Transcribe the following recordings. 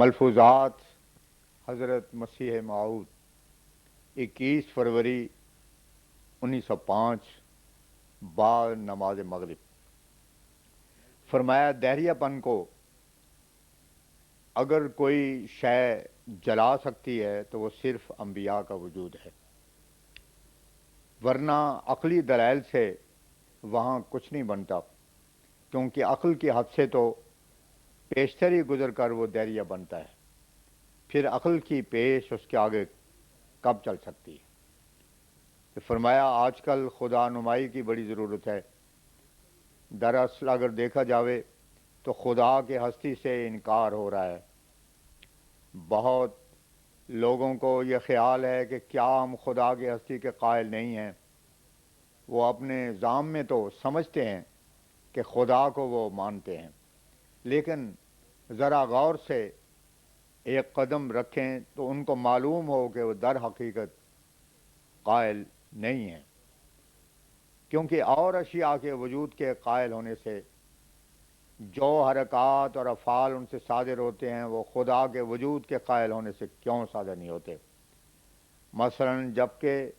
ملفوظات حضرت مسیح موعود 21 فروری 1905 بعد نماز مغرب۔ فرمایا دہریہ پن کو اگر کوئی شے جلا سکتی ہے تو وہ صرف انبیاء کا وجود ہے، ورنہ عقلی دلائل سے وہاں کچھ نہیں بنتا، کیونکہ عقل کی حد سے تو پیشتر ہی گزر کر وہ دہریہ بنتا ہے، پھر عقل کی پیش اس کے آگے کب چل سکتی ہے؟ تو فرمایا آج کل خدا نمائی کی بڑی ضرورت ہے۔ دراصل اگر دیکھا جاوے تو خدا کے ہستی سے انکار ہو رہا ہے۔ بہت لوگوں کو یہ خیال ہے کہ کیا ہم خدا کی ہستی کے قائل نہیں ہیں؟ وہ اپنے ذام میں تو سمجھتے ہیں کہ خدا کو وہ مانتے ہیں، لیکن ذرا غور سے ایک قدم رکھیں تو ان کو معلوم ہو کہ وہ در حقیقت قائل نہیں ہیں، کیونکہ اور اشیاء کے وجود کے قائل ہونے سے جو حرکات اور افعال ان سے صادر ہوتے ہیں وہ خدا کے وجود کے قائل ہونے سے کیوں صادر نہیں ہوتے؟ مثلا جبکہ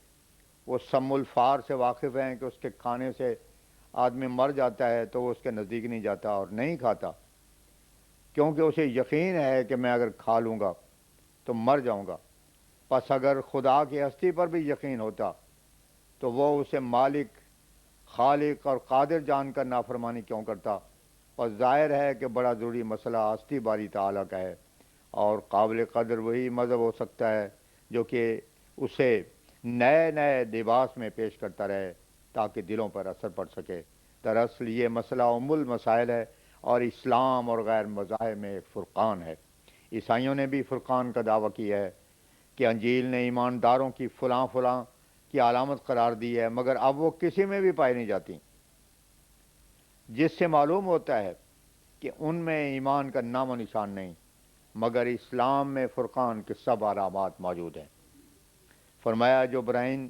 وہ سم الفار سے واقف ہیں کہ اس کے کھانے سے آدمی مر جاتا ہے تو وہ اس کے نزدیک نہیں جاتا اور نہیں کھاتا، کیونکہ اسے یقین ہے کہ میں اگر کھا لوں گا تو مر جاؤں گا۔ پس اگر خدا کی ہستی پر بھی یقین ہوتا تو وہ اسے مالک، خالق اور قادر جان کر نافرمانی کیوں کرتا؟ اور ظاہر ہے کہ بڑا ضروری مسئلہ ہستی باری تعالیٰ کا ہے، اور قابل قدر وہی مذہب ہو سکتا ہے جو کہ اسے نئے نئے لباس میں پیش کرتا رہے تاکہ دلوں پر اثر پڑ سکے۔ دراصل یہ مسئلہ ام المسائل ہے اور اسلام اور غیر مذاہب میں ایک فرقان ہے۔ عیسائیوں نے بھی فرقان کا دعویٰ کیا ہے کہ انجیل نے ایمانداروں کی فلاں فلاں کی علامت قرار دی ہے، مگر اب وہ کسی میں بھی پائی نہیں جاتی، جس سے معلوم ہوتا ہے کہ ان میں ایمان کا نام و نشان نہیں، مگر اسلام میں فرقان کے سب علامات موجود ہیں۔ فرمایا جو برہین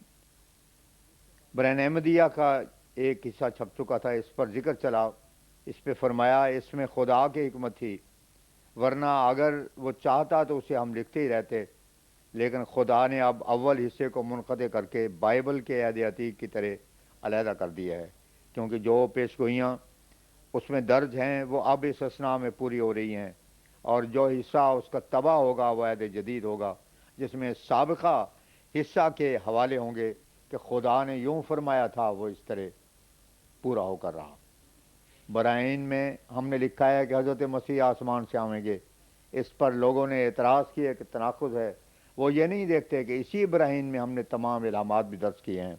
احمدیہ کا ایک حصہ چھپ چکا تھا، اس پر ذکر چلا، اس پہ فرمایا اس میں خدا کی حکمت تھی، ورنہ اگر وہ چاہتا تو اسے ہم لکھتے ہی رہتے، لیکن خدا نے اب اول حصے کو منقطع کر کے بائبل کے عہد عتیق کی طرح علیحدہ کر دیا ہے، کیونکہ جو پیشگوئیاں اس میں درج ہیں وہ اب اس اثنا میں پوری ہو رہی ہیں، اور جو حصہ اس کا تباہ ہوگا وہ عہد جدید ہوگا، جس میں سابقہ حصہ کے حوالے ہوں گے کہ خدا نے یوں فرمایا تھا، وہ اس طرح پورا ہو کر رہا۔ برائین میں ہم نے لکھا ہے کہ حضرت مسیح آسمان سے آئیں گے۔ اس پر لوگوں نے اعتراض کیا کہ تناقض ہے، وہ یہ نہیں دیکھتے کہ اسی برائین میں ہم نے تمام علامات بھی درج کیے ہیں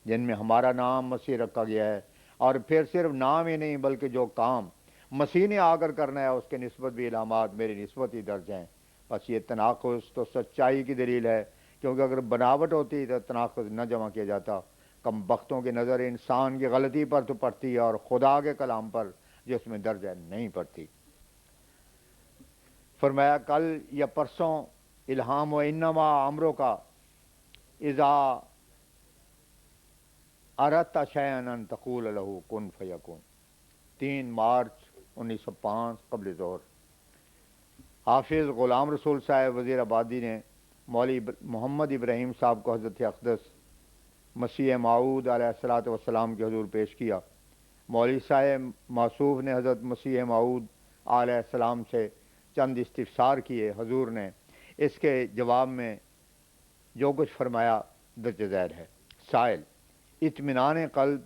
جن میں ہمارا نام مسیح رکھا گیا ہے، اور پھر صرف نام ہی نہیں بلکہ جو کام مسیح نے آ کر کرنا ہے اس کے نسبت بھی علامات میری نسبت ہی درج ہیں۔ بس یہ تناقض تو سچائی کی دلیل ہے، کیونکہ اگر بناوٹ ہوتی تو تناقض نہ جمع کیا جاتا۔ کم بختوں کی نظر انسان کی غلطی پر تو پڑتی ہے اور خدا کے کلام پر جس میں درج ہے نہیں پڑتی۔ فرمایا کل یا پرسوں الہام و انما امروں کا اذا اردت شیئا ان تقول له کن فیکون، 3 مارچ 1905 قبل ظہر۔ حافظ غلام رسول صاحب وزیر آبادی نے مولوی محمد ابراہیم صاحب کو حضرت اقدس مسیح موعود علیہ الصلوۃ والسلام کے حضور پیش کیا۔ مولوی صاحب موصوف نے حضرت مسیح موعود علیہ السلام سے چند استفسار کیے۔ حضور نے اس کے جواب میں جو کچھ فرمایا درج ذیل ہے۔ سائل: اطمینان قلب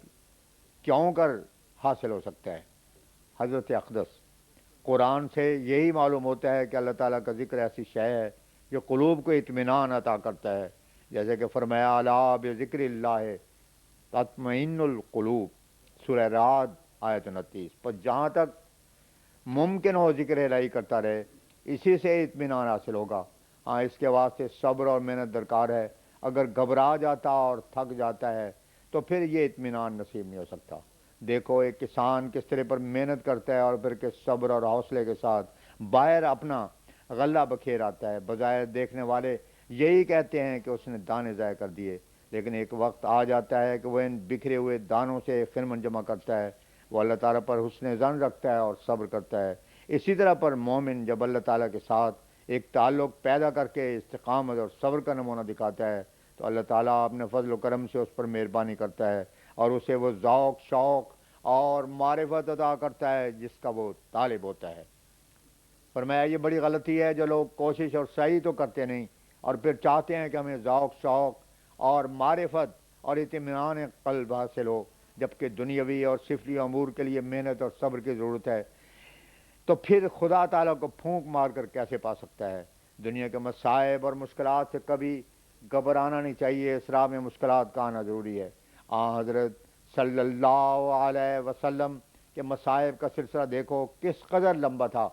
کیوں کر حاصل ہو سکتا ہے؟ حضرت اقدس: قرآن سے یہی معلوم ہوتا ہے کہ اللہ تعالیٰ کا ذکر ایسی شے ہے جو قلوب کو اطمینان عطا کرتا ہے، جیسے کہ فرمایا الا بذکر اللہ تطمئن القلوب، سورہ رعد آیت 29۔ پر جہاں تک ممکن ہو ذکر الہی کرتا رہے، اسی سے اطمینان حاصل ہوگا۔ ہاں، اس کے واسطے صبر اور محنت درکار ہے۔ اگر گھبرا جاتا اور تھک جاتا ہے تو پھر یہ اطمینان نصیب نہیں ہو سکتا۔ دیکھو ایک کسان کس طرح پر محنت کرتا ہے اور پھر کس صبر اور حوصلے کے ساتھ باہر اپنا غلہ بکھیر آتا ہے۔ بظاہر دیکھنے والے یہی کہتے ہیں کہ اس نے دانے ضائع کر دیے، لیکن ایک وقت آ جاتا ہے کہ وہ ان بکھرے ہوئے دانوں سے ایک خرمن جمع کرتا ہے۔ وہ اللہ تعالیٰ پر حسن ظن رکھتا ہے اور صبر کرتا ہے۔ اسی طرح پر مومن جب اللہ تعالیٰ کے ساتھ ایک تعلق پیدا کر کے استقامت اور صبر کا نمونہ دکھاتا ہے تو اللہ تعالیٰ اپنے فضل و کرم سے اس پر مہربانی کرتا ہے اور اسے وہ ذوق شوق اور معرفت عطا کرتا ہے جس کا وہ طالب ہوتا ہے۔ فرمایا یہ بڑی غلطی ہے جو لوگ کوشش اور سعی تو کرتے نہیں اور پھر چاہتے ہیں کہ ہمیں ذوق شوق اور معرفت اور اطمینان قلب حاصل ہو، جبکہ دنیاوی اور سفلی امور کے لیے محنت اور صبر کی ضرورت ہے۔ تو پھر خدا تعالیٰ کو پھونک مار کر کیسے پا سکتا ہے؟ دنیا کے مصائب اور مشکلات سے کبھی گھبرانا نہیں چاہیے، اس راہ میں مشکلات کا آنا ضروری ہے۔ حضرت صلی اللہ علیہ وسلم کے مصائب کا سلسلہ دیکھو کس قدر لمبا تھا۔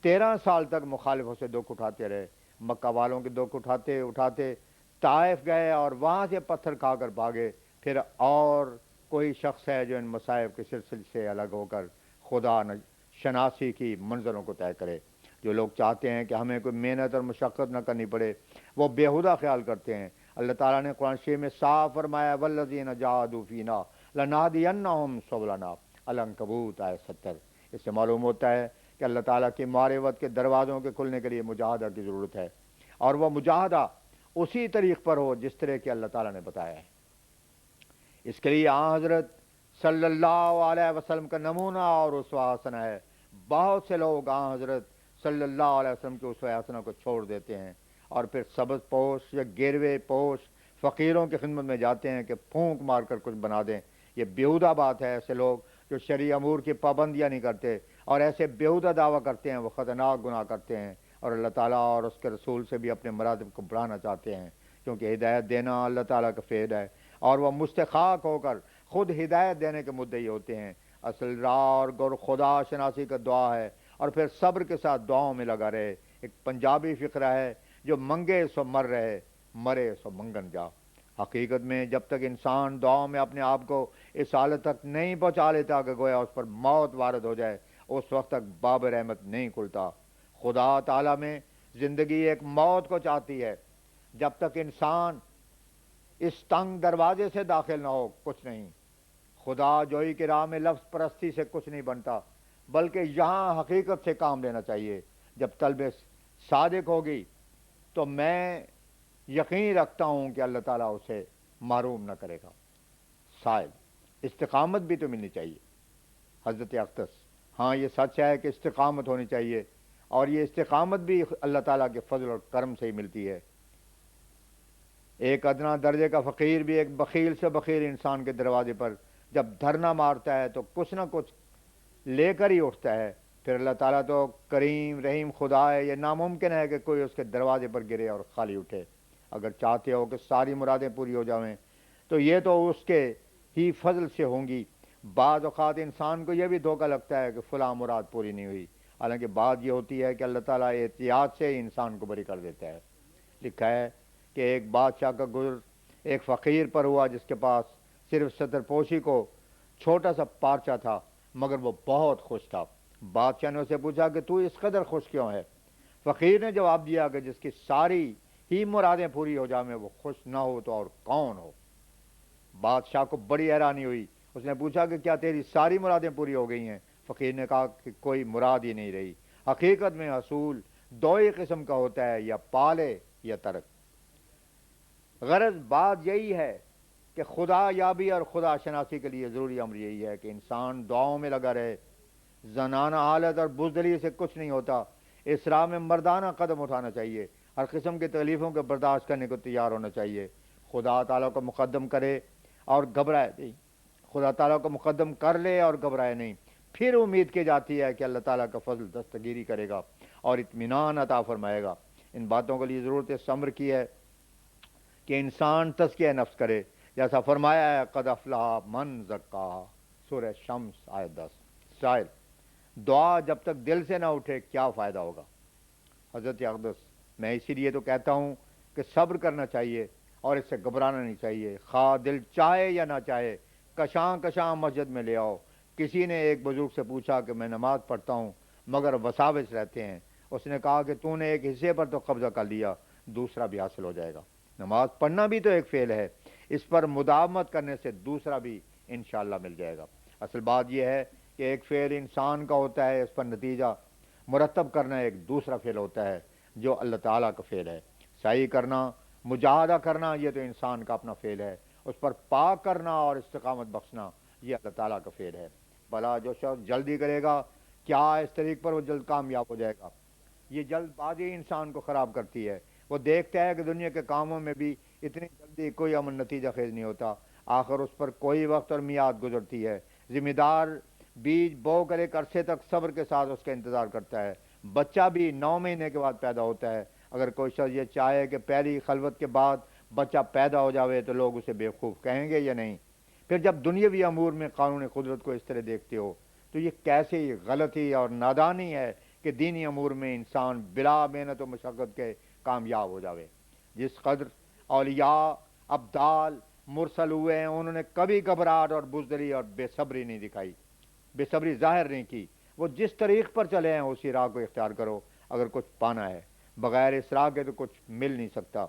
13 سال تک مخالفوں سے دکھ اٹھاتے رہے، مکہ والوں کے دکھ اٹھاتے اٹھاتے طائف گئے اور وہاں سے پتھر کھا کر بھاگے۔ پھر اور کوئی شخص ہے جو ان مصائب کے سلسلے سے الگ ہو کر خدا شناسی کی منزلوں کو طے کرے؟ جو لوگ چاہتے ہیں کہ ہمیں کوئی محنت اور مشقت نہ کرنی پڑے وہ بیہودہ خیال کرتے ہیں۔ اللہ تعالیٰ نے قرآن شریف میں صاف فرمایا والذین جاہدوا فینا لنہدینہم سبلنا، العنکبوت آیت 70۔ اس سے معلوم ہوتا ہے کہ اللہ تعالیٰ کی معرفت کے دروازوں کے کھلنے کے لیے مجاہدہ کی ضرورت ہے، اور وہ مجاہدہ اسی طریق پر ہو جس طرح کہ اللہ تعالیٰ نے بتایا ہے۔ اس کے لیے حضرت صلی اللہ علیہ وسلم کا نمونہ اور اسوہ حسنہ ہے۔ بہت سے لوگ حضرت صلی اللہ علیہ وسلم کے اسوہ حسنہ کو چھوڑ دیتے ہیں اور پھر سبز پوش یا گروے پوش فقیروں کی خدمت میں جاتے ہیں کہ پھونک مار کر کچھ بنا دیں۔ یہ بیہودہ بات ہے۔ ایسے لوگ جو شرعی امور کی پابندیاں نہیں کرتے اور ایسے بیہودہ دعویٰ کرتے ہیں وہ خطرناک گناہ کرتے ہیں اور اللہ تعالیٰ اور اس کے رسول سے بھی اپنے مراتب کو بڑھانا چاہتے ہیں، کیونکہ ہدایت دینا اللہ تعالیٰ کا فعل ہے اور وہ مستحق ہو کر خود ہدایت دینے کے مدعی ہوتے ہیں۔ اصل راہ اور گر خدا شناسی کا دعا ہے اور پھر صبر کے ساتھ دعاؤں میں لگا رہے۔ ایک پنجابی فقرہ ہے جو منگے سو مر رہے، مرے سو منگن جا۔ حقیقت میں جب تک انسان دعاؤں میں اپنے آپ کو اس حالت تک نہیں پہنچا لیتا کہ گویا اس پر موت وارد ہو جائے، اس وقت تک باب رحمت نہیں کھلتا۔ خدا تعالیٰ میں زندگی ایک موت کو چاہتی ہے۔ جب تک انسان اس تنگ دروازے سے داخل نہ ہو کچھ نہیں۔ خدا جوئی کی راہ میں لفظ پرستی سے کچھ نہیں بنتا، بلکہ یہاں حقیقت سے کام لینا چاہیے۔ جب طلب صادق ہوگی تو میں یقین رکھتا ہوں کہ اللہ تعالیٰ اسے محروم نہ کرے گا۔ سائل استقامت بھی تو ملنی چاہیے۔ حضرت اقدس ہاں یہ سچ ہے کہ استقامت ہونی چاہیے، اور یہ استقامت بھی اللہ تعالیٰ کے فضل اور کرم سے ہی ملتی ہے۔ ایک ادنا درجے کا فقیر بھی ایک بخیل سے بخیل انسان کے دروازے پر جب دھرنا مارتا ہے تو کچھ نہ کچھ لے کر ہی اٹھتا ہے۔ پھر اللہ تعالیٰ تو کریم رحیم خدا ہے، یہ ناممکن ہے کہ کوئی اس کے دروازے پر گرے اور خالی اٹھے۔ اگر چاہتے ہو کہ ساری مرادیں پوری ہو جائیں تو یہ تو اس کے ہی فضل سے ہوں گی۔ بعض اوقات انسان کو یہ بھی دھوکہ لگتا ہے کہ فلاں مراد پوری نہیں ہوئی، حالانکہ بات یہ ہوتی ہے کہ اللہ تعالیٰ احتیاط سے ہی انسان کو بری کر دیتا ہے۔ لکھا ہے کہ ایک بادشاہ کا گزر ایک فقیر پر ہوا جس کے پاس صرف ستر پوشی کو چھوٹا سا پارچہ تھا، مگر وہ بہت خوش تھا۔ بادشاہ نے اسے پوچھا کہ تو اس قدر خوش کیوں ہے؟ فقیر نے جواب دیا کہ جس کی ساری ہی مرادیں پوری ہو جائیں وہ خوش نہ ہو تو اور کون ہو؟ بادشاہ کو بڑی حیرانی ہوئی۔ اس نے پوچھا کہ کیا تیری ساری مرادیں پوری ہو گئی ہیں؟ فقیر نے کہا کہ کوئی مراد ہی نہیں رہی۔ حقیقت میں حصول دو ہی قسم کا ہوتا ہے، یا پالے یا ترک۔ غرض بات یہی ہے کہ خدا یابی اور خدا شناسی کے لیے ضروری امر یہی ہے کہ انسان دعاؤں میں لگا رہے۔ زنانہ حالت اور بزدلی سے کچھ نہیں ہوتا۔ اس راہ میں مردانہ قدم اٹھانا چاہیے، ہر قسم کی تکلیفوں کو برداشت کرنے کو تیار ہونا چاہیے۔ خدا تعالیٰ کو مقدم کرے اور گھبرائے نہیں، خدا تعالیٰ کو مقدم کر لے اور گھبرائے نہیں، پھر امید کی جاتی ہے کہ اللہ تعالیٰ کا فضل دستگیری کرے گا اور اطمینان عطا فرمائے گا۔ ان باتوں کے لیے ضرورت صبر کی ہے کہ انسان تزکیہ نفس کرے، جیسا فرمایا ہے قد افلح من زکاہا، سورہ شمس آیت 10۔ شاید دعا جب تک دل سے نہ اٹھے کیا فائدہ ہوگا؟ حضرت اقدس میں اسی لیے تو کہتا ہوں کہ صبر کرنا چاہیے اور اس سے گھبرانا نہیں چاہیے، خواہ دل چاہے یا نہ چاہے۔ کشاں کشاں مسجد میں لے آؤ۔ کسی نے ایک بزرگ سے پوچھا کہ میں نماز پڑھتا ہوں مگر وساوس رہتے ہیں۔ اس نے کہا کہ تو نے ایک حصے پر تو قبضہ کر لیا، دوسرا بھی حاصل ہو جائے گا۔ نماز پڑھنا بھی تو ایک فعل ہے، اس پر مداومت کرنے سے دوسرا بھی انشاءاللہ مل جائے گا۔ اصل بات یہ ہے کہ ایک فعل انسان کا ہوتا ہے، اس پر نتیجہ مرتب کرنا ایک دوسرا فعل ہوتا ہے۔ جو اللہ تعالیٰ کا فعل ہے۔ سعی کرنا، مجاہدہ کرنا، یہ تو انسان کا اپنا فعل ہے، اس پر پاک کرنا اور استقامت بخشنا یہ اللہ تعالیٰ کا فعل ہے۔ بھلا جو شخص جلدی کرے گا، کیا اس طریق پر وہ جلد کامیاب ہو جائے گا؟ یہ جلد بازی انسان کو خراب کرتی ہے۔ وہ دیکھتا ہے کہ دنیا کے کاموں میں بھی اتنی جلدی کوئی عمل نتیجہ خیز نہیں ہوتا، آخر اس پر کوئی وقت اور میعاد گزرتی ہے۔ ذمہ دار بیج بو کر ایک عرصے تک صبر کے ساتھ اس کا انتظار کرتا ہے۔ بچہ بھی 9 مہینے کے بعد پیدا ہوتا ہے۔ اگر کوئی شخص یہ چاہے کہ پہلی خلوت کے بعد بچہ پیدا ہو جاوے تو لوگ اسے بیوقوف کہیں گے یا نہیں؟ پھر جب دنیاوی امور میں قانون قدرت کو اس طرح دیکھتے ہو تو یہ کیسی غلطی اور نادانی ہے کہ دینی امور میں انسان بلا محنت و مشقت کے کامیاب ہو جاوے۔ جس قدر اولیاء، ابدال مرسل ہوئے ہیں، انہوں نے کبھی گھبراہٹ اور بزدلی اور بے صبری نہیں دکھائی، بے صبری ظاہر نہیں کی۔ وہ جس طریق پر چلے ہیں اسی راہ کو اختیار کرو اگر کچھ پانا ہے، بغیر اس راہ کے تو کچھ مل نہیں سکتا۔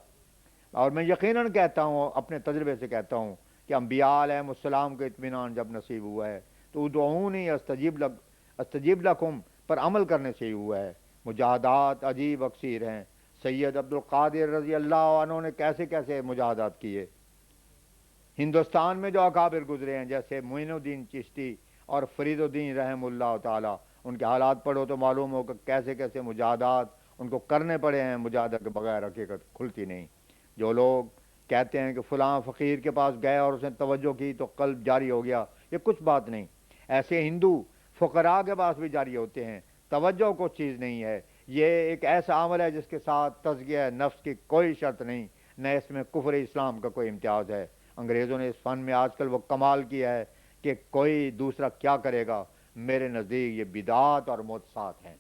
اور میں یقیناً کہتا ہوں، اپنے تجربے سے کہتا ہوں کہ انبیاء علیہ السلام کو اطمینان جب نصیب ہوا ہے تو ادعونی استجیب لکم پر عمل کرنے سے ہی ہوا ہے۔ مجاہدات عجیب اکثیر ہیں۔ سید عبد القادر رضی اللہ عنہ نے کیسے کیسے مجاہدات کیے۔ ہندوستان میں جو اکابر گزرے ہیں جیسے معین الدین چشتی اور فرید الدین رحم اللہ تعالیٰ، ان کے حالات پڑھو تو معلوم ہو کہ کیسے کیسے مجاہدات ان کو کرنے پڑے ہیں۔ مجاہدہ کے بغیر حقیقت کھلتی نہیں۔ جو لوگ کہتے ہیں کہ فلاں فقیر کے پاس گئے اور اس نے توجہ کی تو قلب جاری ہو گیا، یہ کچھ بات نہیں۔ ایسے ہندو فقراء کے پاس بھی جاری ہوتے ہیں۔ توجہ کو چیز نہیں ہے، یہ ایک ایسا عمل ہے جس کے ساتھ تزکیہ نفس کی کوئی شرط نہیں، نہ اس میں کفر اسلام کا کوئی امتیاز ہے۔ انگریزوں نے اس فن میں آج کل وہ کمال کیا ہے کہ کوئی دوسرا کیا کرے گا، میرے نزدیک یہ بدعات اور محدثات ہیں۔